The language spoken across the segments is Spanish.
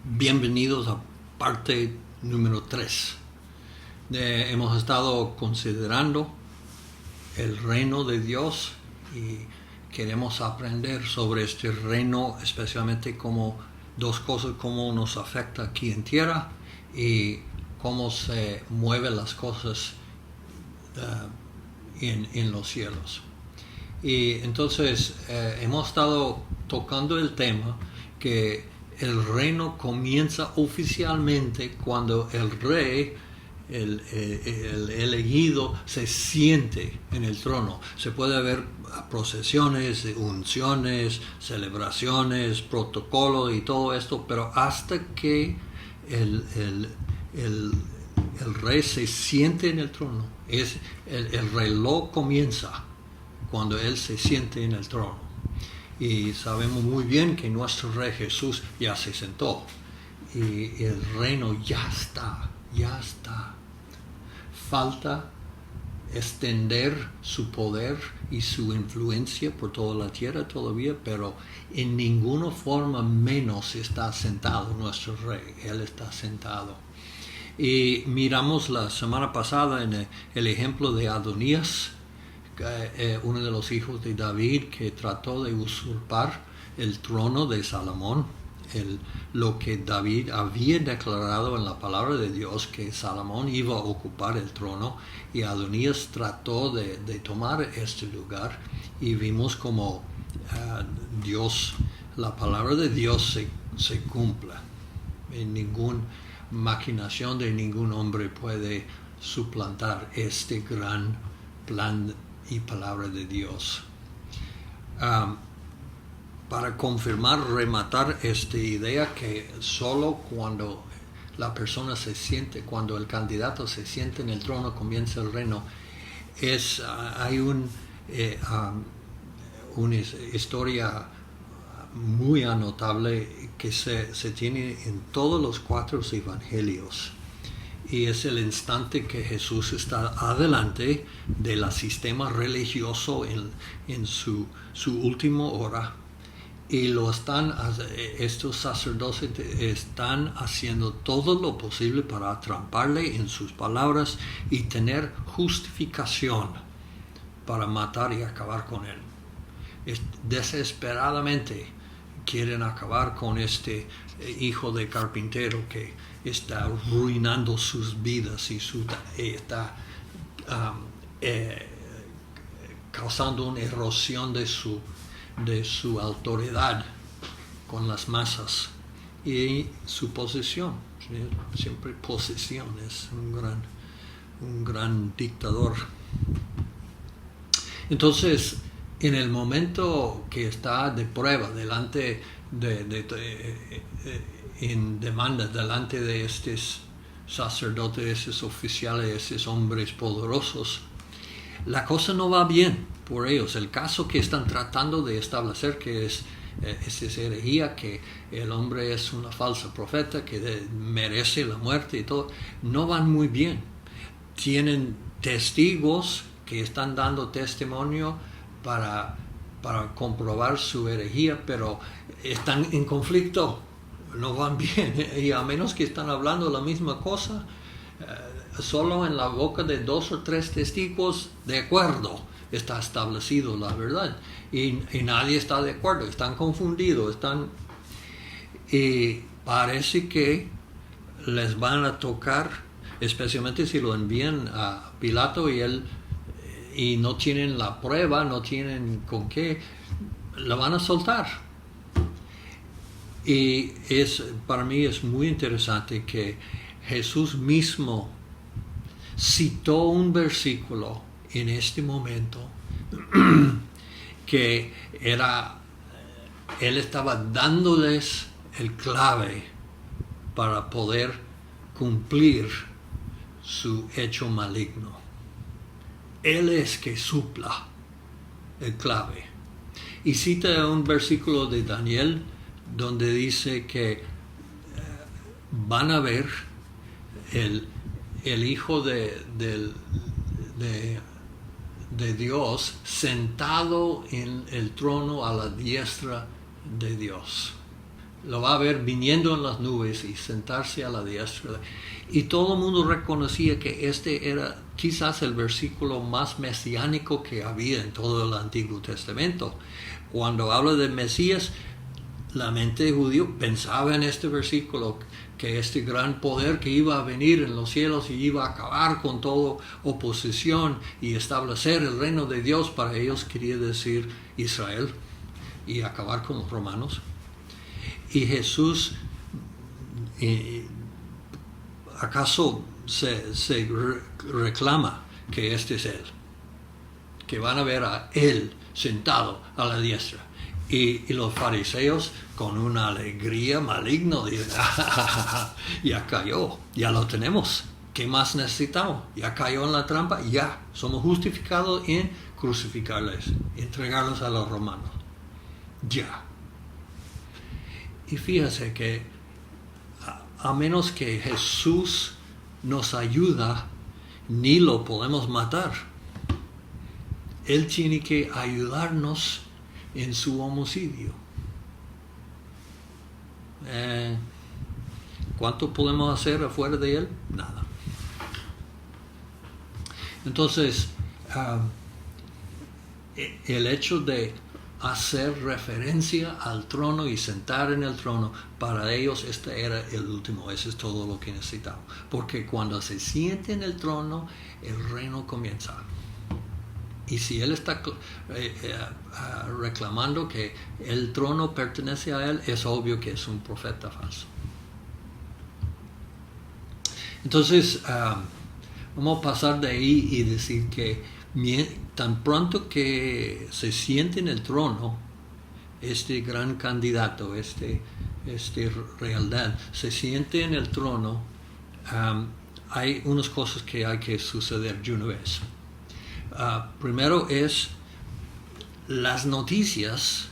Bienvenidos a parte número 3. Hemos estado considerando el reino de Dios y queremos aprender sobre este reino, especialmente como dos cosas, cómo nos afecta aquí en tierra y cómo se mueven las cosas en los cielos. Y entonces hemos estado tocando el tema que el reino comienza oficialmente cuando el rey, el elegido, se siente en el trono. Se puede ver procesiones, unciones, celebraciones, protocolos y todo esto, pero hasta que el rey se siente en el trono, el reloj comienza cuando él se siente en el trono. Y sabemos muy bien que nuestro Rey Jesús ya se sentó y el reino ya está. Falta extender su poder y su influencia por toda la tierra todavía, pero en ninguna forma menos está sentado nuestro Rey. Él está sentado. Y miramos la semana pasada en el ejemplo de Adonías, uno de los hijos de David, que trató de usurpar el trono de Salomón, lo que David había declarado en la palabra de Dios, que Salomón iba a ocupar el trono, y Adonías trató de tomar este lugar, y vimos como Dios, la palabra de Dios se cumple. En ninguna maquinación de ningún hombre puede suplantar este gran plan y palabra de Dios. Para confirmar, rematar esta idea que solo cuando la persona se siente, cuando el candidato se siente en el trono, comienza el reino. Hay una historia muy anotable que se tiene en todos los 4 evangelios. Y es el instante que Jesús está adelante del sistema religioso en su última hora. Y estos sacerdotes están haciendo todo lo posible para atramparle en sus palabras y tener justificación para matar y acabar con él. Desesperadamente quieren acabar con este hijo de carpintero que está arruinando sus vidas y está causando una erosión de su autoridad con las masas y su posesión. Siempre posesión, es un gran dictador. Entonces, en el momento que está de prueba delante en demanda delante de estos sacerdotes, estos oficiales, estos hombres poderosos, la cosa no va bien por ellos. El caso que están tratando de establecer, que es herejía, que el hombre es una falsa profeta, que merece la muerte y todo, no van muy bien. Tienen testigos que están dando testimonio para comprobar su herejía, pero están en conflicto, no van bien, y a menos que están hablando la misma cosa, solo en la boca de 2 o 3 testigos de acuerdo está establecido la verdad, y nadie está de acuerdo, están confundidos, y parece que les van a tocar, especialmente si lo envían a Pilato y no tienen la prueba, no tienen con qué, la van a soltar. Y para mí es muy interesante que Jesús mismo citó un versículo en este momento que él estaba dándoles el clave para poder cumplir su hecho maligno. Él es que supla el clave. Y cita un versículo de Daniel donde dice que van a ver el Hijo de Dios sentado en el trono a la diestra de Dios. lo va a ver viniendo en las nubes y sentarse a la diestra. Y todo el mundo reconocía que este era quizás el versículo más mesiánico que había en todo el Antiguo Testamento. Cuando habla de Mesías, la mente judía pensaba en este versículo, que este gran poder que iba a venir en los cielos y iba a acabar con toda oposición y establecer el reino de Dios, para ellos quería decir Israel, y acabar con los romanos. Y Jesús, ¿acaso se reclama que este es Él? Que van a ver a Él sentado a la diestra. Y los fariseos, con una alegría maligna, dicen, ya cayó, ya lo tenemos. ¿Qué más necesitamos? Ya cayó en la trampa, ya somos justificados en crucificarles, entregarlos a los romanos. Ya. Y fíjense que a menos que Jesús nos ayuda, ni lo podemos matar. Él tiene que ayudarnos en su homicidio. ¿Cuánto podemos hacer afuera de Él? Nada. Entonces, el hecho de hacer referencia al trono y sentar en el trono, para ellos este era el último, eso es todo lo que necesitaban. Porque cuando se siente en el trono, el reino comienza. Y si él está reclamando que el trono pertenece a él, es obvio que es un profeta falso. Entonces, vamos a pasar de ahí y decir que tan pronto que se siente en el trono, este gran candidato, este realidad, se siente en el trono, hay unas cosas que hay que suceder de una vez. Primero es las noticias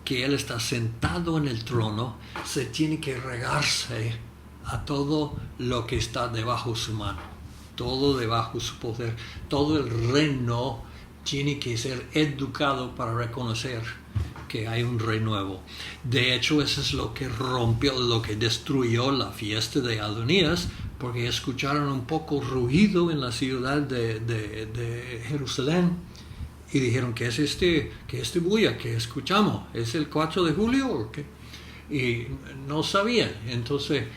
que él está sentado en el trono, se tiene que regarse a todo lo que está debajo su mano, todo debajo su poder, todo el reino tiene que ser educado para reconocer que hay un rey nuevo. De hecho, eso es lo que rompió, lo que destruyó la fiesta de Adonías, porque escucharon un poco ruido en la ciudad de Jerusalén y dijeron, ¿qué es este bulla que escuchamos? ¿Es el 4 de julio o qué? Y no sabían. Entonces,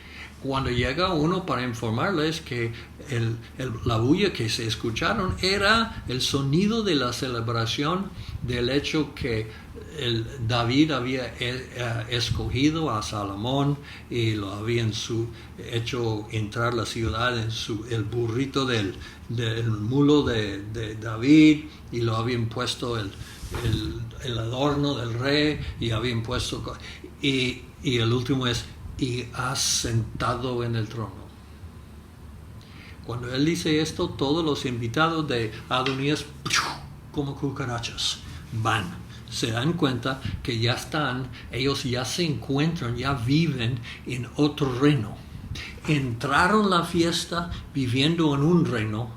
cuando llega uno para informarles que la bulla que se escucharon era el sonido de la celebración del hecho que David había escogido a Salomón y lo habían hecho entrar la ciudad en el burrito del mulo de David, y lo habían puesto el adorno del rey, y habían puesto y el último es, y has sentado en el trono. Cuando él dice esto, todos los invitados de Adonías, como cucarachas, se dan cuenta que ya ellos ya se encuentran, ya viven en otro reino. Entraron a la fiesta viviendo en un reino,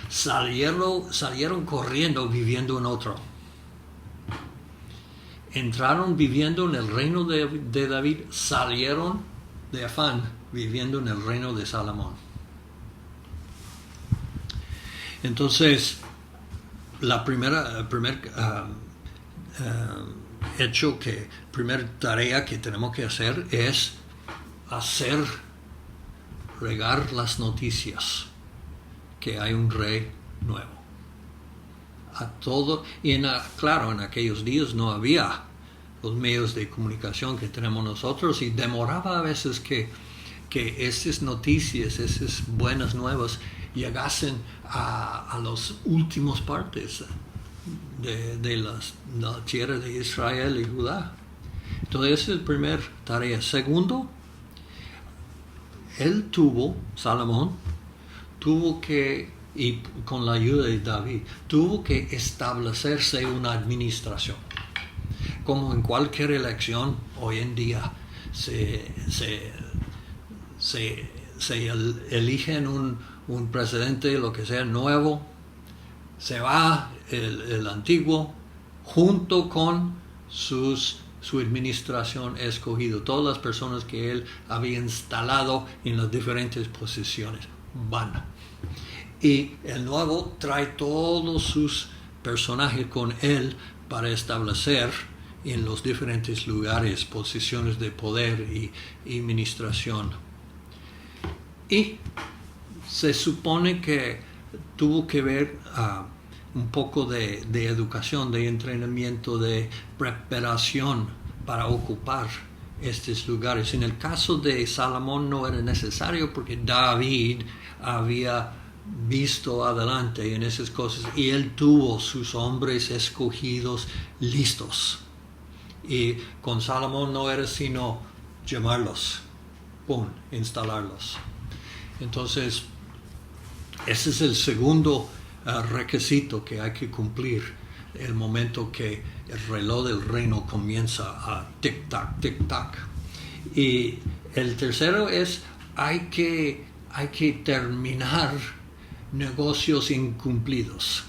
salieron corriendo viviendo en otro. Entraron viviendo en el reino de David, salieron de afán viviendo en el reino de Salomón. Entonces, primera tarea que tenemos que hacer es regar las noticias que hay un rey nuevo. A todo, y claro, en aquellos días no había los medios de comunicación que tenemos nosotros, y demoraba a veces que esas noticias, esas buenas nuevas llegasen a las últimas partes de la tierra de Israel y Judá. Entonces esa es la primera tarea. Segundo, Salomón tuvo que, y con la ayuda de David, tuvo que establecerse una administración. Como en cualquier elección hoy en día se eligen un presidente, lo que sea, nuevo, se va el antiguo junto con sus su administración escogido, todas las personas que él había instalado en las diferentes posiciones van. Y el nuevo trae todos sus personajes con él para establecer en los diferentes lugares posiciones de poder y administración. Y se supone que tuvo que ver un poco de educación, de entrenamiento, de preparación para ocupar estos lugares. En el caso de Salomón no era necesario porque David había visto adelante en esas cosas y él tuvo sus hombres escogidos listos. Y con Salomón no era sino llamarlos, instalarlos. Entonces, ese es el segundo requisito que hay que cumplir el momento que el reloj del reino comienza a tic-tac, tic-tac. Y el tercero es hay que terminar negocios incumplidos.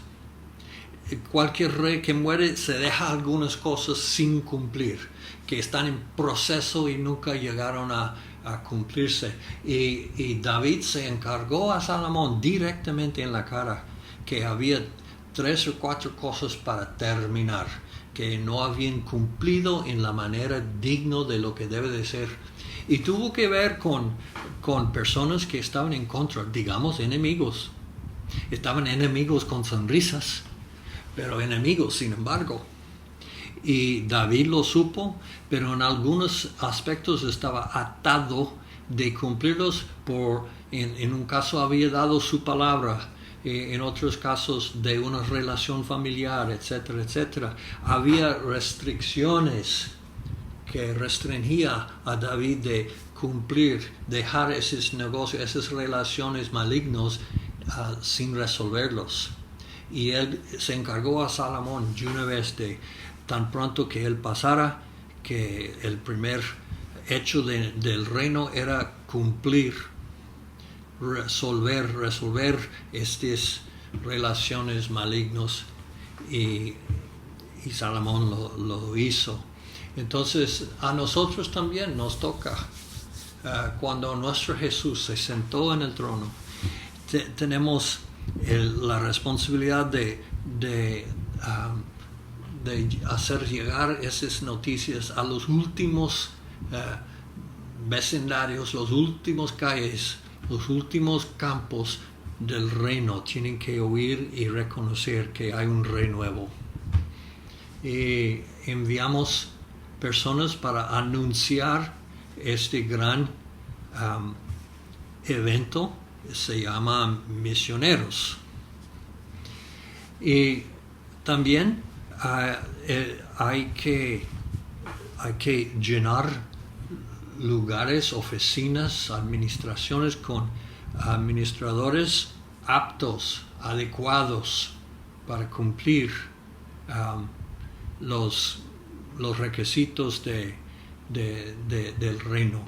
Cualquier rey que muere se deja algunas cosas sin cumplir, que están en proceso y nunca llegaron a cumplirse. Y David se encargó a Salomón directamente en la cara que había 3 o 4 cosas para terminar, que no habían cumplido en la manera digna de lo que debe de ser. Y tuvo que ver con personas que estaban en contra, digamos enemigos. Estaban enemigos con sonrisas, pero enemigos sin embargo. Y David lo supo, pero en algunos aspectos estaba atado de cumplirlos. En un caso había dado su palabra, en otros casos de una relación familiar, etcétera, etcétera. Había restricciones que restringía a David de cumplir, dejar esos negocios, esas relaciones malignos sin resolverlos. Y él se encargó a Salomón de una vez de tan pronto que él pasara, que el primer hecho del reino era cumplir, resolver estas relaciones malignos, y Salomón lo hizo. Entonces a nosotros también nos toca, cuando nuestro Jesús se sentó en el trono, tenemos la responsabilidad de hacer llegar esas noticias a los últimos vecindarios, los últimos calles, los últimos campos del reino. Tienen que oír y reconocer que hay un rey nuevo. Y enviamos personas para anunciar este gran evento. Se llama misioneros. Y también hay que llenar lugares, oficinas, administraciones con administradores aptos, adecuados para cumplir los requisitos del reino.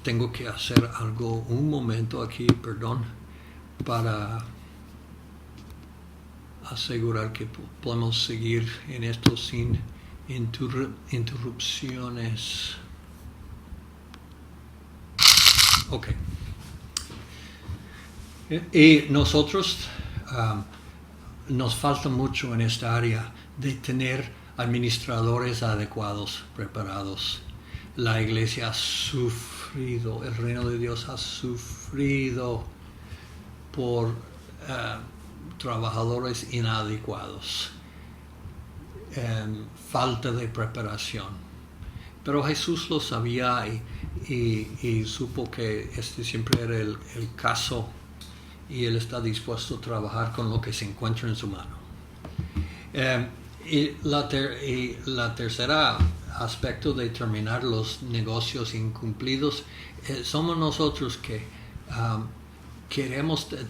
Tengo que hacer algo un momento aquí, perdón, para asegurar que podemos seguir en esto sin interrupciones. Ok. Y nosotros nos falta mucho en esta área de tener administradores adecuados, preparados. La iglesia ha sufrido, el reino de Dios ha sufrido por trabajadores inadecuados, falta de preparación. Pero Jesús lo sabía y supo que este siempre era el caso, y Él está dispuesto a trabajar con lo que se encuentra en su mano. Y la tercera aspecto de terminar los negocios incumplidos, somos nosotros que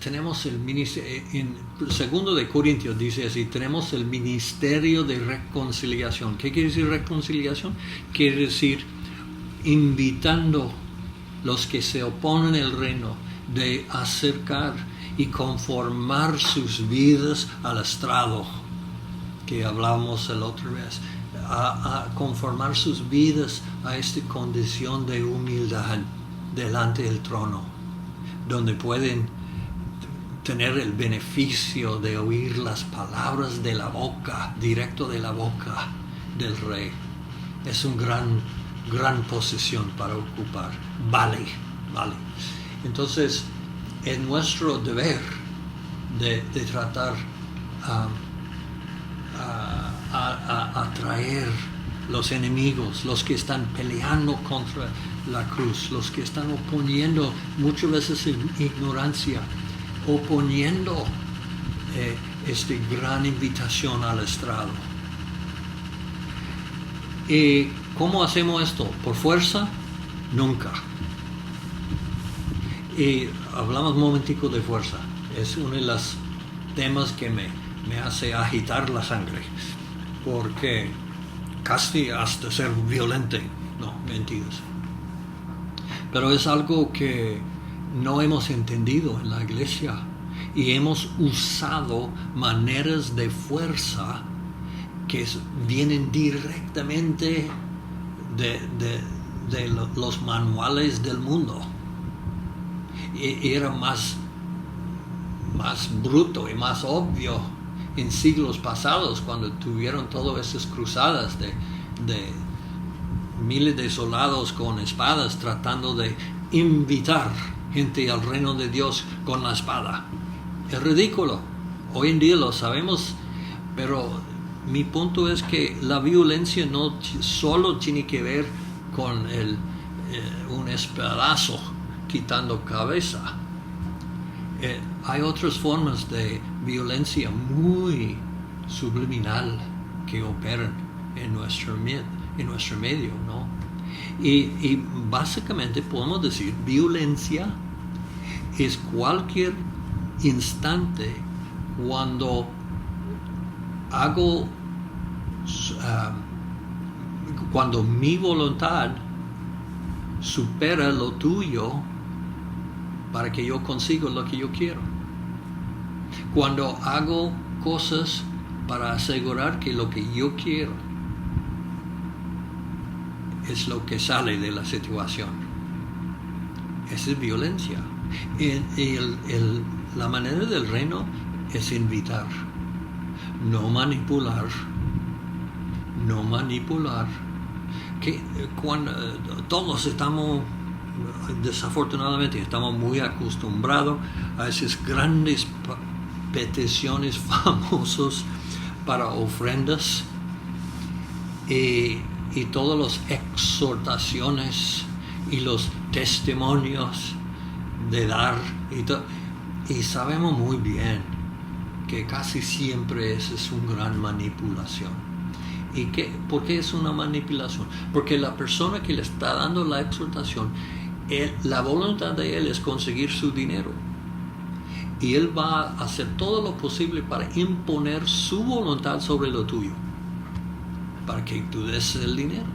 tenemos el ministerio. En 2 de Corintios dice así: tenemos el ministerio de reconciliación. ¿Qué quiere decir reconciliación? Quiere decir invitando los que se oponen al reino de acercar y conformar sus vidas al estrado que hablamos la otra vez, a conformar sus vidas a esta condición de humildad delante del trono, donde pueden tener el beneficio de oír las palabras de la boca, directo de la boca del Rey. Es una gran posición para ocupar. Vale. Entonces, es nuestro deber de tratar a atraer los enemigos, los que están peleando contra la cruz, los que están oponiendo, muchas veces en ignorancia, oponiendo esta gran invitación al estrado. ¿Y cómo hacemos esto? ¿Por fuerza? Nunca. Y hablamos un momentico de fuerza. Es uno de los temas que me hace agitar la sangre, porque casi hasta ser violento. No, mentiras. Pero es algo que no hemos entendido en la iglesia y hemos usado maneras de fuerza que vienen directamente de los manuales del mundo. Y era más bruto y más obvio en siglos pasados, cuando tuvieron todas esas cruzadas de miles de soldados con espadas tratando de invitar gente al reino de Dios con la espada. Es ridículo. Hoy en día lo sabemos, pero mi punto es que la violencia no solo tiene que ver con un espadazo quitando cabeza. Hay otras formas de violencia muy subliminal que operan en nuestro medio, ¿no? Y básicamente podemos decir, violencia es cualquier instante cuando cuando mi voluntad supera lo tuyo para que yo consiga lo que yo quiero. Cuando hago cosas para asegurar que lo que yo quiero es lo que sale de la situación. Esa es violencia. La manera del reino es invitar, no manipular. Que cuando todos estamos, desafortunadamente, estamos muy acostumbrados a esas grandes peticiones famosas para ofrendas y todas las exhortaciones y los testimonios de dar y sabemos muy bien que casi siempre esa es una gran manipulación. ¿Y por qué es una manipulación? Porque la persona que le está dando la exhortación, la voluntad de él es conseguir su dinero. Y él va a hacer todo lo posible para imponer su voluntad sobre lo tuyo, para que tú des el dinero.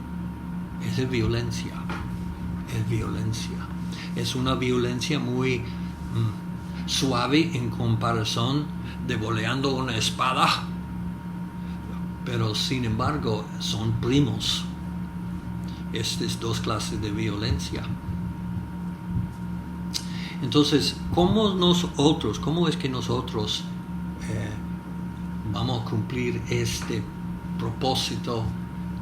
Es violencia. Es una violencia muy suave en comparación de boleando una espada, pero sin embargo son primos estas dos clases de violencia. Entonces, ¿cómo es que nosotros vamos a cumplir este propósito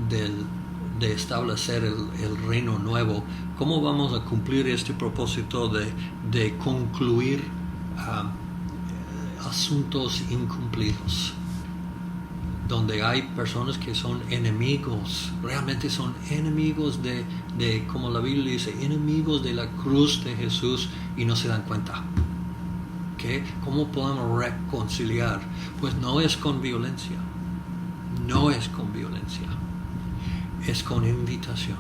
de establecer el reino nuevo? ¿Cómo vamos a cumplir este propósito de concluir asuntos incumplidos? Donde hay personas que son enemigos, realmente son enemigos de, como la Biblia dice, enemigos de la cruz de Jesús y no se dan cuenta. ¿Qué? ¿Cómo podemos reconciliar? Pues no es con violencia, es con invitación.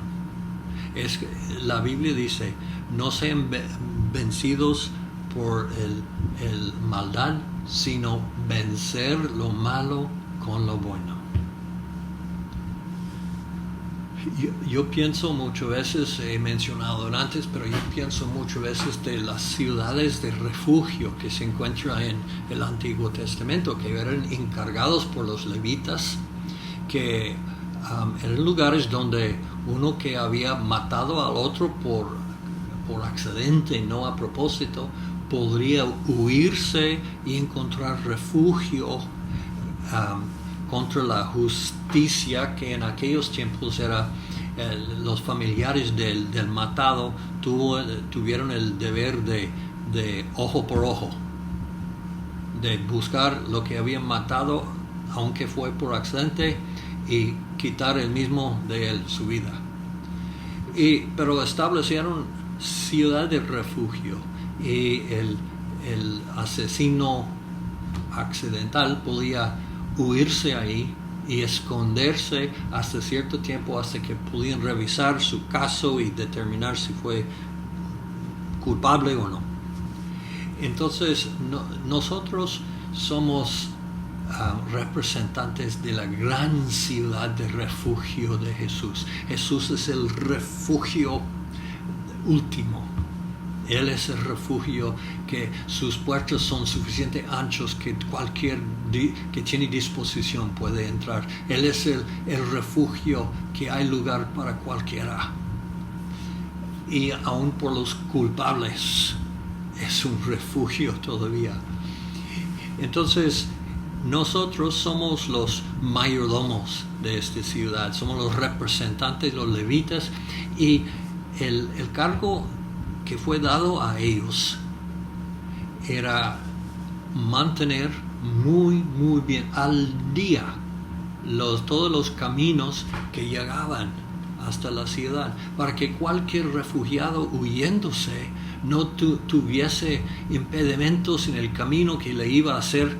La Biblia dice, no sean vencidos por el maldad, sino vencer lo malo con lo bueno. Yo pienso muchas veces, he mencionado antes, pero yo pienso muchas veces de las ciudades de refugio que se encuentran en el Antiguo Testamento, que eran encargados por los levitas, que eran lugares donde uno que había matado al otro por accidente, no a propósito, podría huirse y encontrar refugio contra la justicia, que en aquellos tiempos era los familiares del matado tuvieron el deber de ojo por ojo, de buscar lo que habían matado, aunque fue por accidente, y quitar el mismo de él su vida. Pero establecieron ciudad de refugio, y el asesino accidental podía huirse ahí y esconderse hasta cierto tiempo, hasta que podían revisar su caso y determinar si fue culpable o no. Entonces nosotros somos representantes de la gran ciudad de refugio de Jesús. Jesús es el refugio último. Él es el refugio, que sus puertas son suficientemente anchos que cualquier que tiene disposición puede entrar. Él es el refugio que hay lugar para cualquiera. Y aún por los culpables es un refugio todavía. Entonces, nosotros somos los mayordomos de esta ciudad, somos los representantes, los levitas, y el cargo que fue dado a ellos era mantener muy bien al día todos los caminos que llegaban hasta la ciudad, para que cualquier refugiado huyéndose no tuviese impedimentos en el camino que le iba a hacer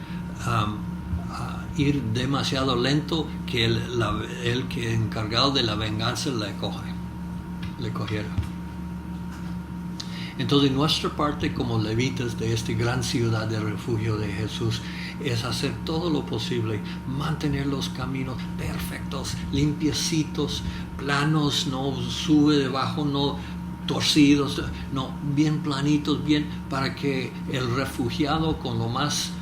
ir demasiado lento, que el que encargado de la venganza le cogiera. Entonces, nuestra parte como levitas de esta gran ciudad de refugio de Jesús es hacer todo lo posible, mantener los caminos perfectos, limpiecitos, planos, no sube debajo, no torcidos, no, bien planitos, bien, para que el refugiado con lo más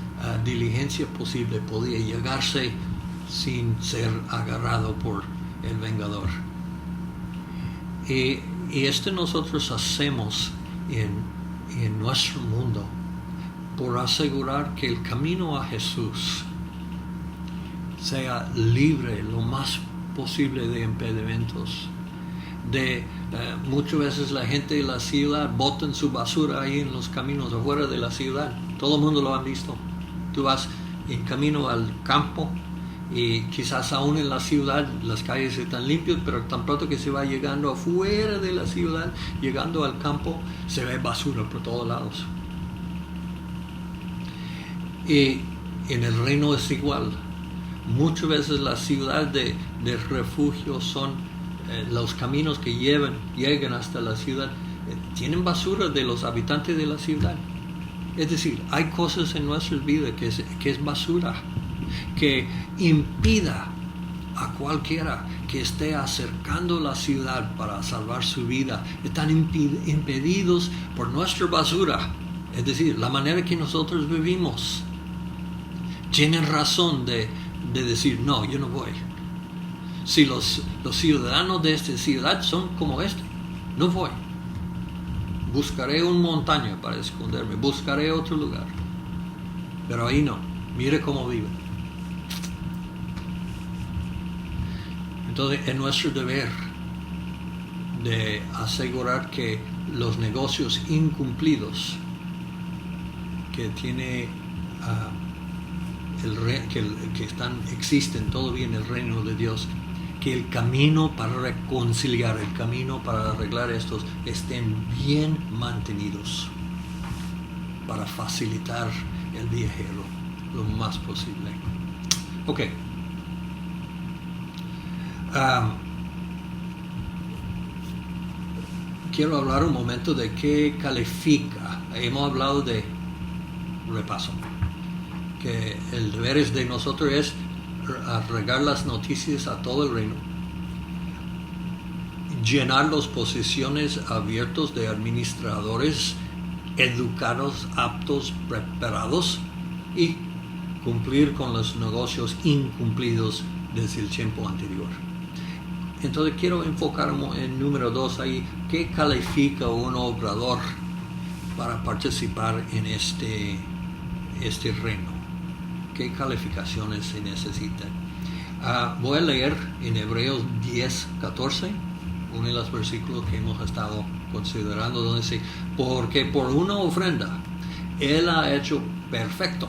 diligencia posible podía llegarse sin ser agarrado por el vengador. Y esto nosotros hacemos en nuestro mundo por asegurar que el camino a Jesús sea libre lo más posible de impedimentos. Muchas veces la gente de la ciudad botan su basura ahí en los caminos afuera de la ciudad. Todo el mundo lo ha visto. Tú vas en camino al campo y quizás aún en la ciudad las calles están limpias, pero tan pronto que se va llegando afuera de la ciudad, llegando al campo, se ve basura por todos lados. Y en el reino es igual. Muchas veces la ciudad de refugio son los caminos que llegan hasta la ciudad, tienen basura de los habitantes de la ciudad. Es decir, hay cosas en nuestras vidas que es basura, que impida a cualquiera que esté acercando la ciudad para salvar su vida. Están impedidos por nuestra basura, es decir, la manera que nosotros vivimos. Tienen razón de decir, no, yo no voy. Si los ciudadanos de esta ciudad son como no voy. Buscaré una montaña para esconderme, buscaré otro lugar. Pero ahí no, mire cómo viven. Entonces es nuestro deber de asegurar que los negocios incumplidos que tiene existen todavía en el reino de Dios, que el camino para reconciliar, el camino para arreglar estos estén bien mantenidos, para facilitar el viajero lo más posible. Ok. Quiero hablar un momento de qué califica. Hemos hablado de repaso, que el deber de nosotros es regar las noticias a todo el reino. llenar las posiciones abiertas de administradores educados, aptos, preparados y cumplir con los negocios incumplidos desde el tiempo anterior. Entonces quiero enfocarme en número 2 ahí. ¿Qué califica un obrador para participar en este reino? ¿Qué calificaciones se necesitan? Voy a leer en Hebreos 10:14, uno de los versículos que hemos estado considerando, donde dice: porque por una ofrenda Él ha hecho perfecto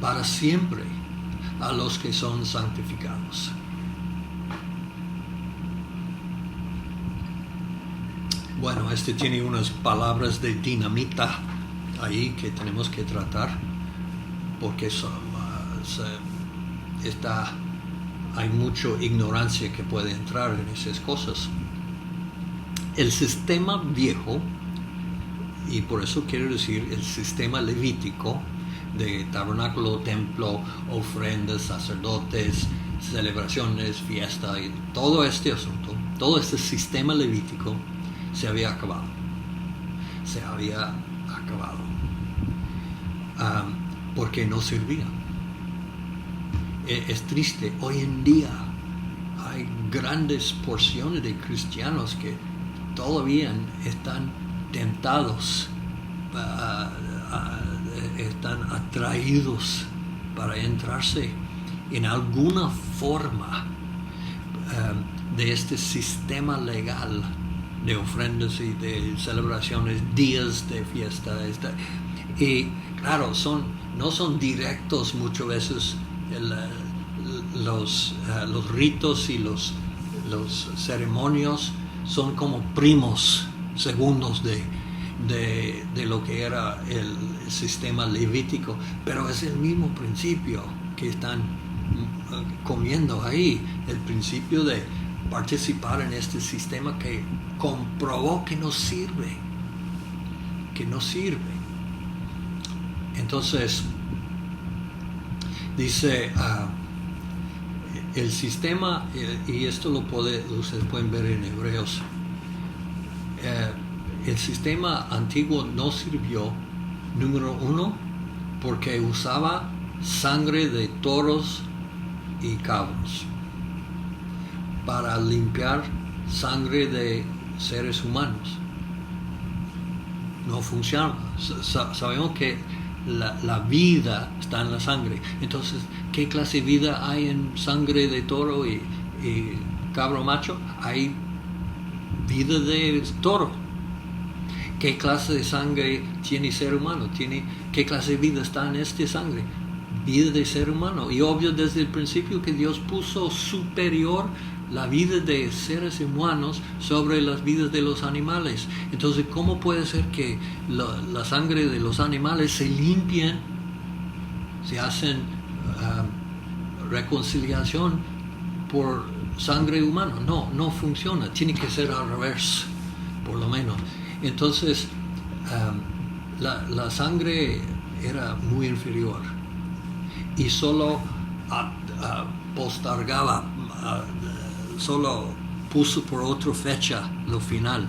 para siempre a los que son santificados. Bueno, tiene unas palabras de dinamita ahí que tenemos que tratar, porque hay mucha ignorancia que puede entrar en esas cosas. El sistema viejo, y por eso quiero decir el sistema levítico de tabernáculo, templo, ofrendas, sacerdotes, celebraciones, fiesta y todo este asunto, todo este sistema levítico se había acabado. Porque no servía. Es triste, hoy en día hay grandes porciones de cristianos que todavía están tentados, están atraídos para entrarse en alguna forma de este sistema legal de ofrendas y de celebraciones, días de fiesta. Y claro, no son directos muchas veces los ritos y los ceremonios, son como primos segundos de lo que era el sistema levítico, pero es el mismo principio que están comiendo ahí, el principio de participar en este sistema que comprobó que no sirve. Entonces dice el sistema, y esto ustedes pueden ver en Hebreos, el sistema antiguo no sirvió, número 1, porque usaba sangre de toros y cabros para limpiar sangre de seres humanos. No funciona. Sabemos que la vida está en la sangre. Entonces, ¿qué clase de vida hay en sangre de toro y cabro macho? Hay vida de toro. ¿Qué clase de sangre tiene ser humano? ¿Qué clase de vida está en esta sangre? Vida de ser humano. Y obvio desde el principio que Dios puso superior la vida de seres humanos sobre las vidas de los animales. Entonces, ¿cómo puede ser que la sangre de los animales se limpien, se hacen reconciliación por sangre humana? No funciona. Tiene que ser al revés, por lo menos. Entonces, la sangre era muy inferior y solo postergaba, solo puso por otra fecha lo final.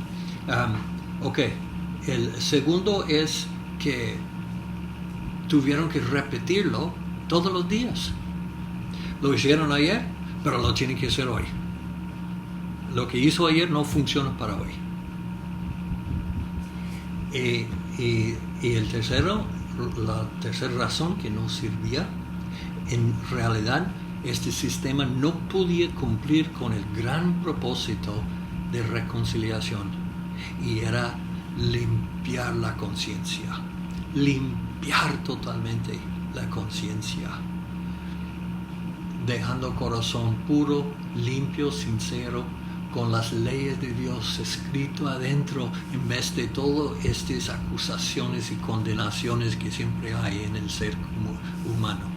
El segundo es que tuvieron que repetirlo todos los días. Lo hicieron ayer, pero lo tienen que hacer hoy. Lo que hizo ayer no funciona para hoy. Y el tercero, la tercera razón que no servía, en realidad este sistema no podía cumplir con el gran propósito de reconciliación, y era limpiar la conciencia, limpiar totalmente la conciencia, dejando corazón puro, limpio, sincero, con las leyes de Dios escrito adentro, en vez de todas estas acusaciones y condenaciones que siempre hay en el ser humano.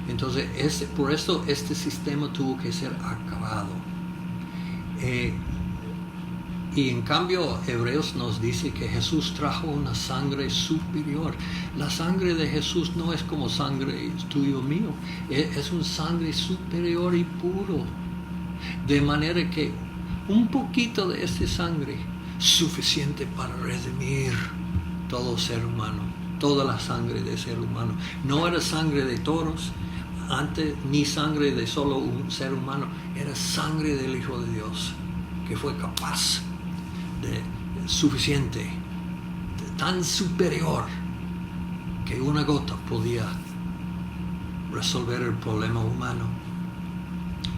Entonces, por esto este sistema tuvo que ser acabado. Y en cambio, Hebreos nos dice que Jesús trajo una sangre superior. La sangre de Jesús no es como sangre tuyo o mío, es una sangre superior y puro. De manera que un poquito de esta sangre, suficiente para redimir todo ser humano, toda la sangre de ser humano. No era sangre de toros, antes ni sangre de solo un ser humano, era sangre del Hijo de Dios, que fue capaz suficiente, tan superior, que una gota podía resolver el problema humano.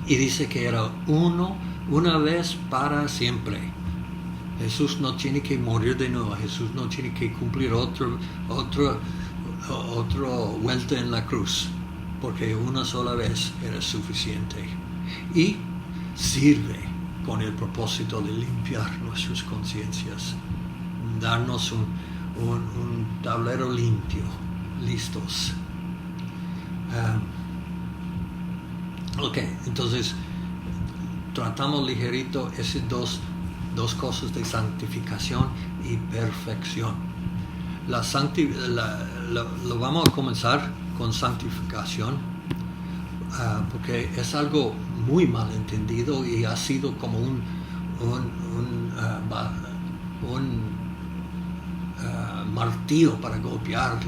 Y dice que era una vez para siempre. Jesús no tiene que morir de nuevo, Jesús no tiene que cumplir otra vuelta en la cruz, porque una sola vez era suficiente. Y sirve con el propósito de limpiar nuestras conciencias, darnos un tablero limpio, listos. Ok, entonces tratamos ligerito esas dos cosas de santificación y perfección. Lo vamos a comenzar con santificación, porque es algo muy mal entendido y ha sido como un martillo para golpear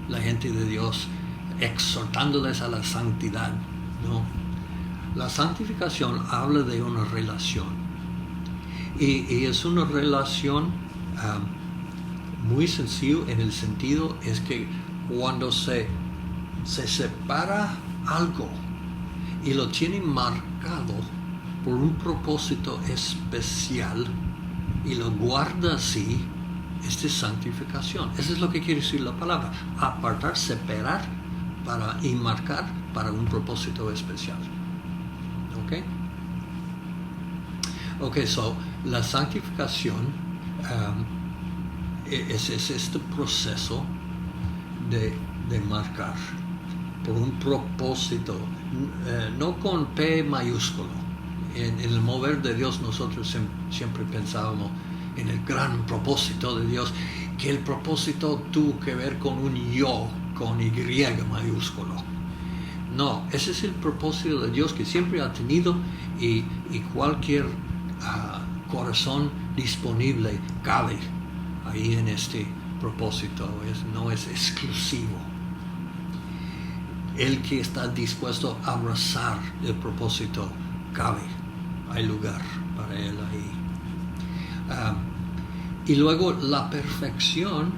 la gente de Dios, exhortándoles a la santidad, ¿no? La santificación habla de una relación, y es una relación muy sencillo en el sentido es que cuando se separa algo y lo tiene marcado por un propósito especial y lo guarda así, esta es santificación. Eso es lo que quiere decir la palabra: apartar, separar y marcar para un propósito especial. Ok, so la santificación es este proceso de marcar por un propósito, no con P mayúsculo. En el mover de Dios nosotros siempre pensábamos en el gran propósito de Dios, que el propósito tuvo que ver con un yo, con Y mayúsculo. No, ese es el propósito de Dios que siempre ha tenido, y cualquier corazón disponible cabe ahí en este propósito, no es exclusivo. El que está dispuesto a abrazar el propósito cabe, hay lugar para él ahí. Y luego la perfección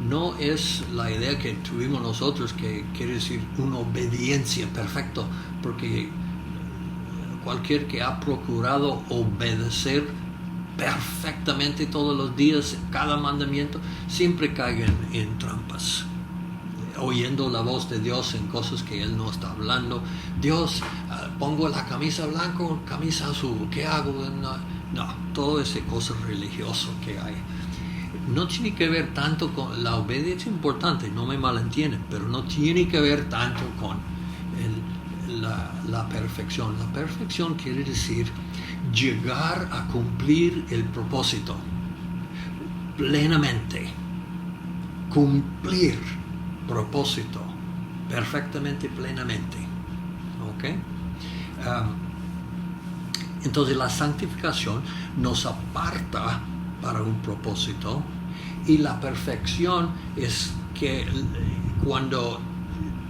no es la idea que tuvimos nosotros, que quiere decir una obediencia perfecta, porque cualquier que ha procurado obedecer perfectamente todos los días cada mandamiento siempre cae en trampas, oyendo la voz de Dios en cosas que Él no está hablando. Dios, pongo la camisa blanca o camisa azul, ¿qué hago? No, todo ese cosa religioso que hay no tiene que ver tanto con la obediencia, importante, no me malentienden, pero no tiene que ver tanto con la perfección. La perfección quiere decir llegar a cumplir el propósito plenamente, cumplir propósito perfectamente, plenamente. ¿Ok? Entonces la santificación nos aparta para un propósito, y la perfección es que cuando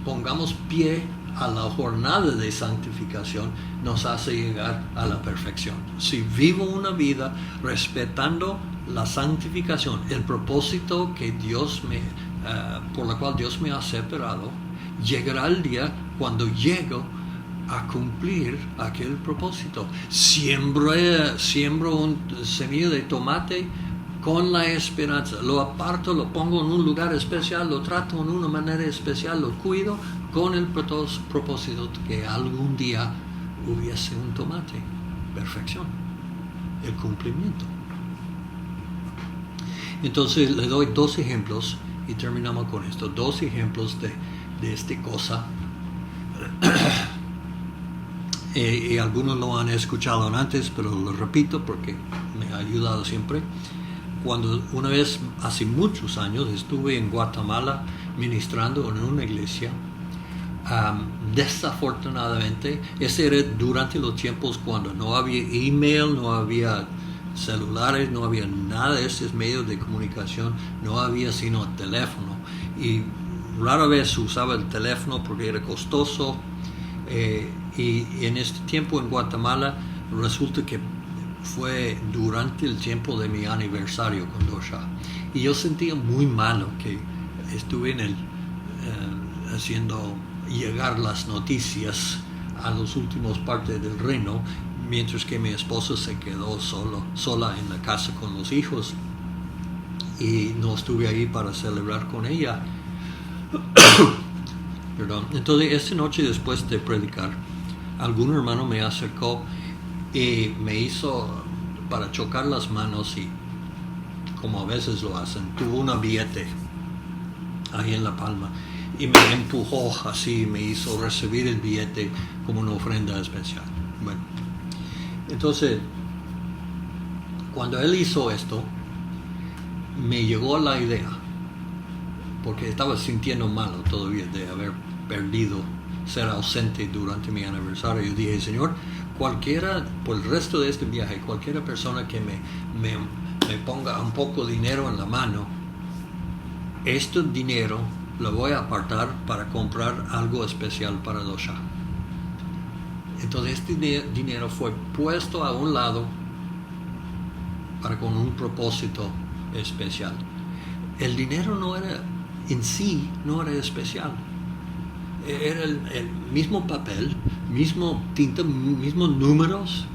pongamos pie a la jornada de santificación nos hace llegar a la perfección. Si vivo una vida respetando la santificación, el propósito que por la cual Dios me ha separado, llegará el día cuando llego a cumplir aquel propósito. Siembro un semilla de tomate con la esperanza, lo aparto, lo pongo en un lugar especial, lo trato en una manera especial, lo cuido con el propósito que algún día hubiese un tomate. Perfección, el cumplimiento. Entonces le doy dos ejemplos y terminamos con esto. Dos ejemplos de esta cosa. Y algunos lo han escuchado antes, pero lo repito porque me ha ayudado siempre. Cuando una vez, hace muchos años, estuve en Guatemala ministrando en una iglesia, Desafortunadamente, ese era durante los tiempos cuando no había email, no había celulares, no había nada de esos medios de comunicación, no había sino el teléfono. Y rara vez se usaba el teléfono porque era costoso. Y en este tiempo en Guatemala resulta que fue durante el tiempo de mi aniversario con Dosha. Y yo sentía muy malo que estuve haciendo llegar las noticias a las últimas partes del reino, mientras que mi esposa se quedó sola en la casa con los hijos y no estuve ahí para celebrar con ella. Perdón. Entonces, esta noche después de predicar, algún hermano me acercó y me hizo para chocar las manos, y como a veces lo hacen, tuvo un billete ahí en la palma y me empujó así, me hizo recibir el billete como una ofrenda especial. Bueno, entonces, cuando él hizo esto, me llegó la idea, porque estaba sintiendo malo todavía de haber perdido, ser ausente durante mi aniversario. Yo dije, Señor, cualquiera, por el resto de este viaje, cualquiera persona que me ponga un poco de dinero en la mano, este dinero lo voy a apartar para comprar algo especial para Dosha. Entonces este dinero fue puesto a un lado con un propósito especial. El dinero no era en sí, no era especial. Era el mismo papel, mismo tinta, mismos números.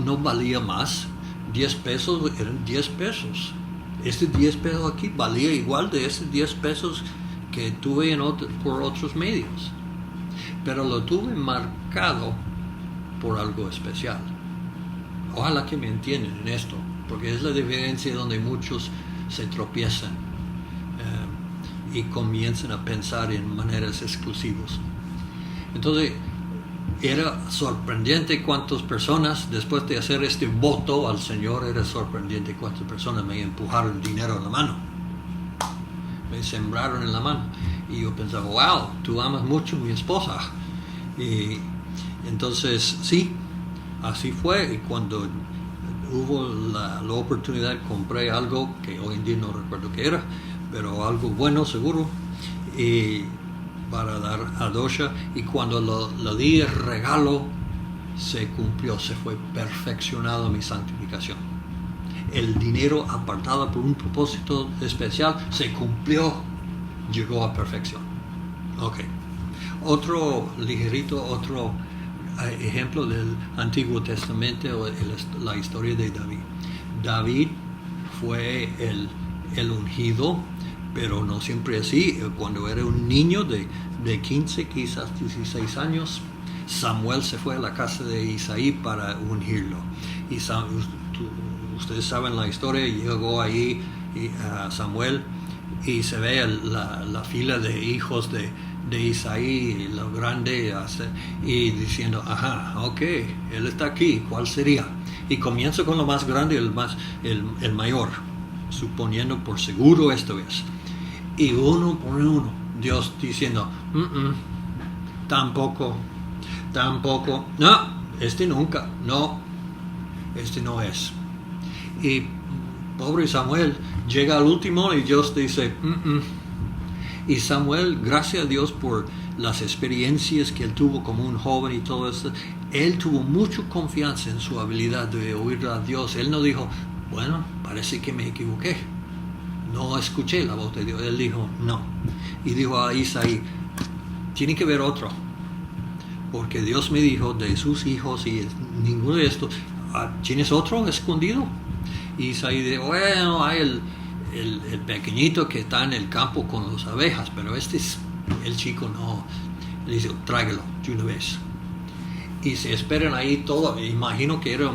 No valía más. 10 pesos eran 10 pesos. Este 10 pesos aquí valía igual de esos 10 pesos que tuve por otros medios. Pero lo tuve marcado por algo especial. Ojalá que me entiendan en esto, porque es la diferencia donde muchos se tropiezan y comienzan a pensar en maneras exclusivas. Entonces, era sorprendente cuántas personas, después de hacer este voto al Señor, era sorprendente cuántas personas me empujaron dinero en la mano, me sembraron en la mano. Y yo pensaba, wow, tú amas mucho a mi esposa. Y entonces, sí, así fue. Y cuando hubo la oportunidad, compré algo que hoy en día no recuerdo qué era, pero algo bueno seguro, y para dar a Dosha. Y cuando lo di el regalo, se cumplió, se fue perfeccionado mi santificación. El dinero apartado por un propósito especial se cumplió, llegó a perfección. Ok. Otro ejemplo del Antiguo Testamento, la historia de David. David fue el ungido, pero no siempre así. Cuando era un niño de 15, quizás 16 años, Samuel se fue a la casa de Isaí para ungirlo. Y ustedes saben la historia, llegó ahí Samuel y se ve la fila de hijos de Isaí, lo grande, y diciendo, ajá, ok, él está aquí, ¿cuál sería? Y comienza con lo más grande, el mayor, suponiendo por seguro esto es. Y uno por uno, Dios diciendo, tampoco, no, este nunca, no, este no es. Y pobre Samuel llega al último y Dios dice, Y Samuel, gracias a Dios por las experiencias que él tuvo como un joven y todo eso, él tuvo mucha confianza en su habilidad de oír a Dios. Él no dijo, bueno, parece que me equivoqué, no escuché la voz de Dios. Él dijo, no. Y dijo a Isaí, tiene que haber otro, porque Dios me dijo de sus hijos y ninguno de estos, ¿tienes otro escondido? Y Isaí dijo, bueno, hay el pequeñito que está en el campo con las abejas, pero este es el chico, no. Le dice, tráigalo de una vez. Y se esperan ahí todo. Imagino que eran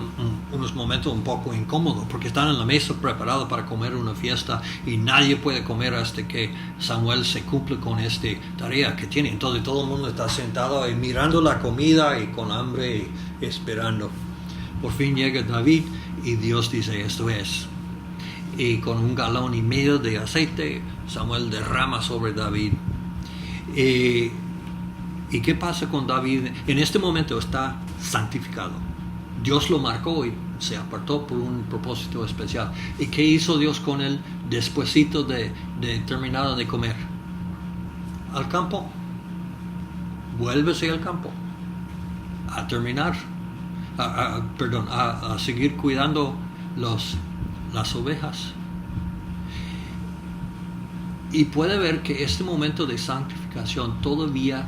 unos momentos un poco incómodos, porque están en la mesa preparados para comer una fiesta y nadie puede comer hasta que Samuel se cumple con esta tarea que tiene. Entonces todo el mundo está sentado y mirando la comida y con hambre y esperando. Por fin llega David y Dios dice, esto es. Y con 1,5 galón de aceite, Samuel derrama sobre David. ¿Y qué pasa con David? En este momento está santificado. Dios lo marcó y se apartó por un propósito especial. ¿Y qué hizo Dios con él despuesito de terminar de comer? Al campo. Vuélvese al campo. A terminar. A seguir cuidando las ovejas. Y puede ver que este momento de santificación todavía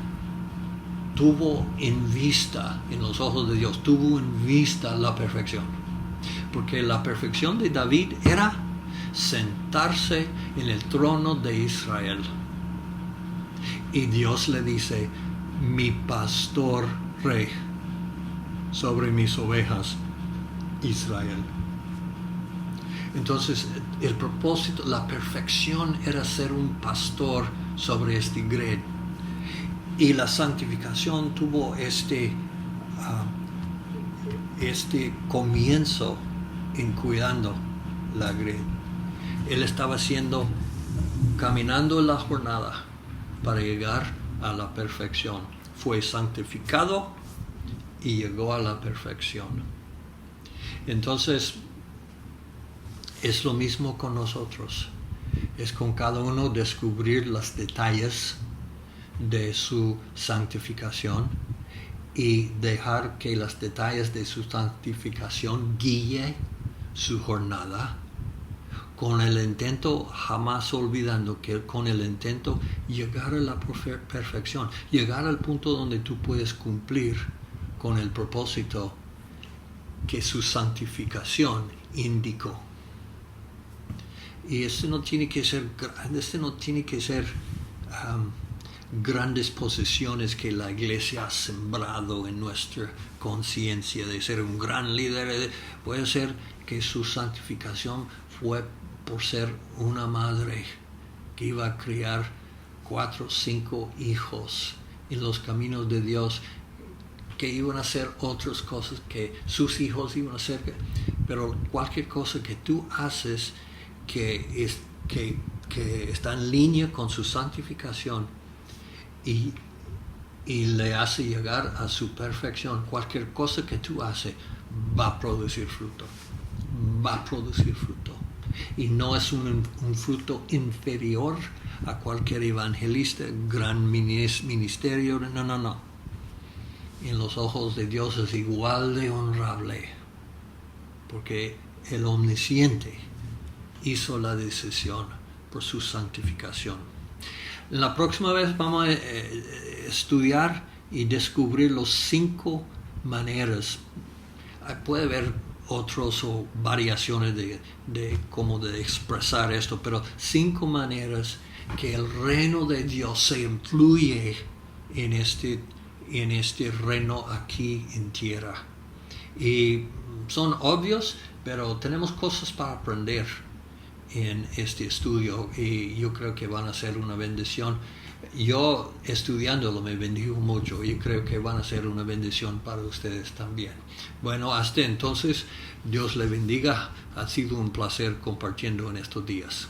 tuvo en vista, en los ojos de Dios, tuvo en vista la perfección. Porque la perfección de David era sentarse en el trono de Israel. Y Dios le dice, mi pastor rey sobre mis ovejas, Israel. Entonces, el propósito, la perfección era ser un pastor sobre este grey. Y la santificación tuvo este comienzo en cuidando la grey. Él estaba caminando en la jornada para llegar a la perfección. Fue santificado y llegó a la perfección. Entonces, es lo mismo con nosotros. Es con cada uno descubrir los detalles de su santificación y dejar que los detalles de su santificación guíe su jornada, con el intento, jamás olvidando que con el intento llegar a la perfección, llegar al punto donde tú puedes cumplir con el propósito que su santificación indicó. Y este no tiene que ser grandes posesiones que la iglesia ha sembrado en nuestra conciencia de ser un gran líder. Puede ser que su santificación fue por ser una madre que iba a criar 4 o 5 hijos en los caminos de Dios, que iban a hacer otras cosas que sus hijos iban a hacer. Pero cualquier cosa que tú haces que está en línea con su santificación y le hace llegar a su perfección, cualquier cosa que tú haces va a producir fruto. Va a producir fruto. Y no es un fruto inferior a cualquier evangelista, gran ministerio. No. En los ojos de Dios es igual de honorable, porque el omnisciente hizo la decisión por su santificación. La próxima vez vamos a estudiar y descubrir las 5 maneras. Puede haber otras o variaciones de cómo de expresar esto, pero 5 maneras que el reino de Dios se influye en este reino aquí en tierra. Y son obvios, pero tenemos cosas para aprender en este estudio y yo creo que van a ser una bendición. Yo estudiándolo me bendigo mucho y creo que van a ser una bendición para ustedes también. Bueno, hasta entonces, Dios le bendiga. Ha sido un placer compartiendo en estos días.